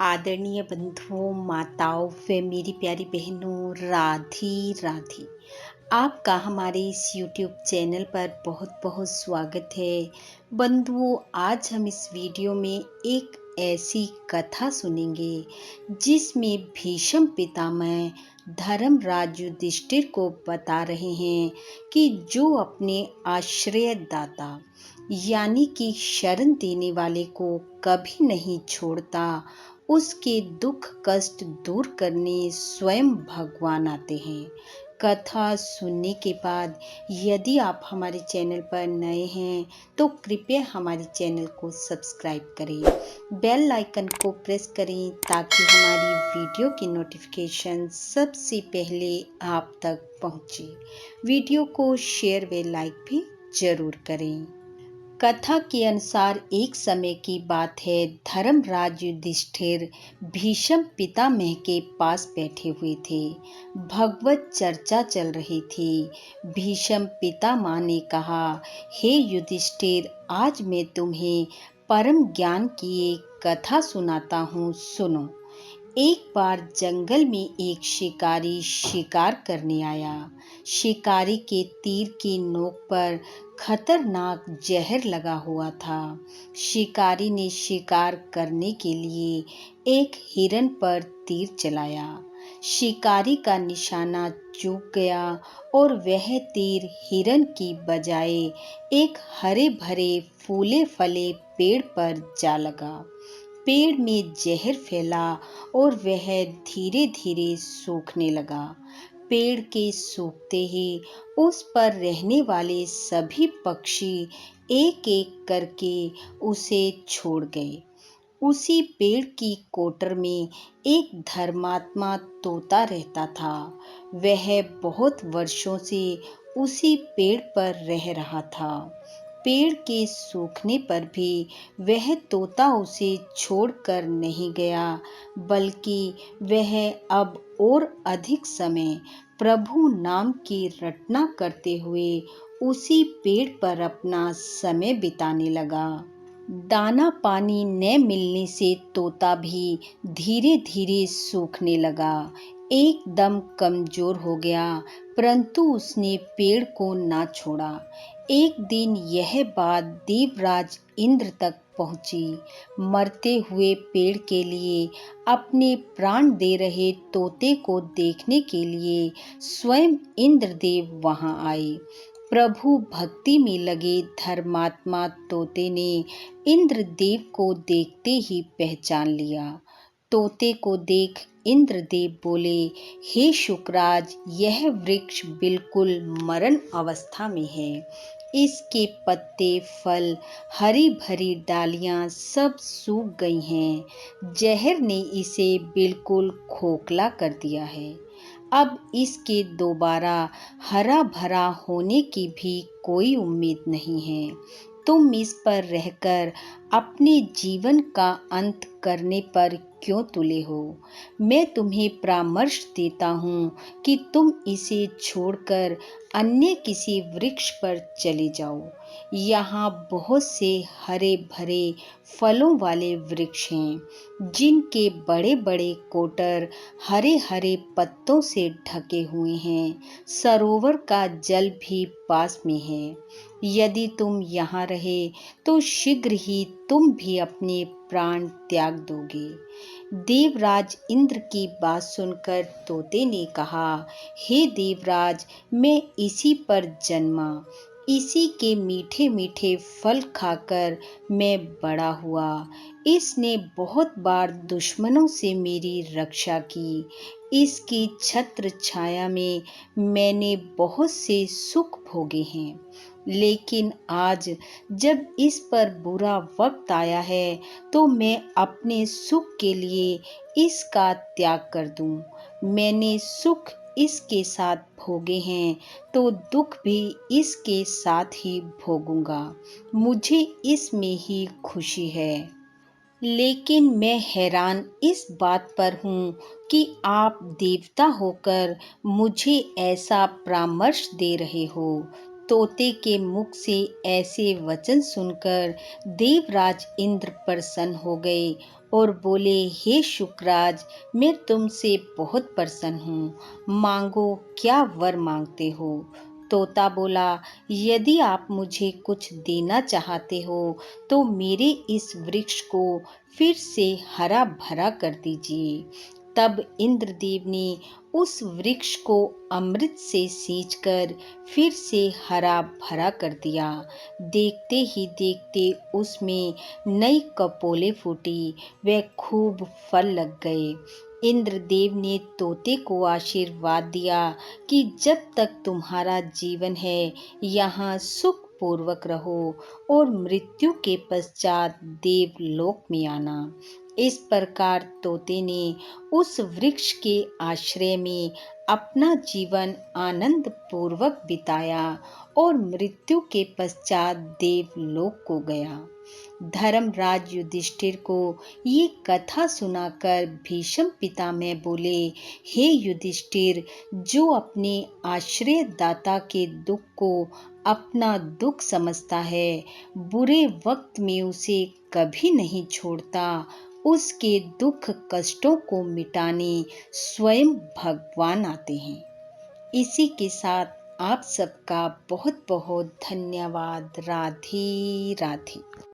आदरणीय बंधुओं, माताओं व मेरी प्यारी बहनों, राधे राधे। आपका हमारे इस YouTube चैनल पर बहुत बहुत स्वागत है। बंधुओं, आज हम इस वीडियो में एक ऐसी कथा सुनेंगे जिसमें भीष्म पितामह धर्मराज युधिष्ठिर को बता रहे हैं कि जो अपने आश्रयदाता यानी कि शरण देने वाले को कभी नहीं छोड़ता, उसके दुख कष्ट दूर करने स्वयं भगवान आते हैं। कथा सुनने के बाद यदि आप हमारे चैनल पर नए हैं तो कृपया हमारे चैनल को सब्सक्राइब करें, बेल आइकन को प्रेस करें ताकि हमारी वीडियो की नोटिफिकेशन सबसे पहले आप तक पहुंचे। वीडियो को शेयर व लाइक भी जरूर करें। कथा के अनुसार एक समय की बात है, धर्मराज युधिष्ठिर भीष्म पितामह के पास बैठे हुए थे। भगवत चर्चा चल रही थी। भीष्म पितामह ने कहा, हे युधिष्ठिर, आज मैं तुम्हें परम ज्ञान की एक कथा सुनाता हूँ, सुनो। एक बार जंगल में एक शिकारी शिकार करने आया। शिकारी के तीर की नोक पर खतरनाक जहर लगा हुआ था। शिकारी ने शिकार करने के लिए एक हिरन पर तीर चलाया। शिकारी का निशाना चूक गया और वह तीर हिरन की बजाय एक हरे भरे फूले फले पेड़ पर जा लगा। पेड़ में जहर फैला और वह धीरे धीरे सूखने लगा। पेड़ के सूखते ही उस पर रहने वाले सभी पक्षी एक एक करके उसे छोड़ गए। उसी पेड़ की कोटर में एक धर्मात्मा तोता रहता था। वह बहुत वर्षों से उसी पेड़ पर रह रहा था। पेड़ के सूखने पर भी वह तोता उसे छोड़कर नहीं गया, बल्कि वह अब और अधिक समय प्रभु नाम की रटना करते हुए उसी पेड़ पर अपना समय बिताने लगा। दाना पानी न मिलने से तोता भी धीरे धीरे सूखने लगा, एकदम कमजोर हो गया, परंतु उसने पेड़ को ना छोड़ा। एक दिन यह बात देवराज इंद्र तक पहुंची। मरते हुए पेड़ के लिए अपने प्राण दे रहे तोते को देखने के लिए स्वयं इंद्रदेव वहां आए। प्रभु भक्ति में लगे धर्मात्मा तोते ने इंद्रदेव को देखते ही पहचान लिया। तोते को देख इंद्रदेव बोले, हे शुकराज, यह वृक्ष बिल्कुल मरण अवस्था में है। इसके पत्ते, फल, हरी भरी डालियां सब सूख गई हैं। जहर ने इसे बिल्कुल खोखला कर दिया है। अब इसके दोबारा हरा भरा होने की भी कोई उम्मीद नहीं है। तुम इस पर रहकर अपने जीवन का अंत करने पर क्यों तुले हो? मैं तुम्हें परामर्श देता हूँ कि तुम इसे छोड़कर अन्य किसी वृक्ष पर चले जाओ। यहाँ बहुत से हरे भरे फलों वाले वृक्ष हैं, जिनके बड़े बड़े कोटर हरे हरे पत्तों से ढके हुए हैं। सरोवर का जल भी पास में है। यदि तुम यहाँ रहे तो शीघ्र ही तुम भी अपने प्राण त्याग दोगे। देवराज इंद्र की बात सुनकर तोते ने कहा, हे देवराज, मैं इसी पर जन्मा, इसी के मीठे मीठे फल खाकर मैं बड़ा हुआ। इसने बहुत बार दुश्मनों से मेरी रक्षा की। इसकी छत्र छाया में मैंने बहुत से सुख भोगे हैं। लेकिन आज जब इस पर बुरा वक्त आया है तो मैं अपने सुख के लिए इसका त्याग कर दूं। मैंने सुख इसके साथ भोगे हैं तो दुख भी इसके साथ ही भोगूंगा। मुझे इसमें ही खुशी है। लेकिन मैं हैरान इस बात पर हूँ कि आप देवता होकर मुझे ऐसा परामर्श दे रहे हो। तोते के मुख से ऐसे वचन सुनकर देवराज इंद्र प्रसन्न हो गए और बोले, हे शुकराज, मैं तुमसे बहुत प्रसन्न हूँ। मांगो, क्या वर मांगते हो? तोता बोला, यदि आप मुझे कुछ देना चाहते हो तो मेरे इस वृक्ष को फिर से हरा भरा कर दीजिए। तब इंद्रदेव ने उस वृक्ष को अमृत से सींचकर फिर से हरा भरा कर दिया। देखते ही देखते उसमें नई कपोले फूटी व खूब फल लग गए। इंद्रदेव ने तोते को आशीर्वाद दिया कि जब तक तुम्हारा जीवन है यहाँ सुख पूर्वक रहो और मृत्यु के पश्चात देवलोक में आना। इस प्रकार तोते ने उस वृक्ष के आश्रय में अपना जीवन आनंद पूर्वक बिताया और मृत्यु के पश्चात देवलोक को गया। धर्मराज युधिष्ठिर को ये कथा सुनाकर भीष्म पितामह बोले, हे युधिष्ठिर, जो अपने आश्रयदाता के दुख को अपना दुख समझता है, बुरे वक्त में उसे कभी नहीं छोड़ता, उसके दुख कष्टों को मिटाने स्वयं भगवान आते हैं। इसी के साथ आप सबका बहुत बहुत धन्यवाद। राधे राधे।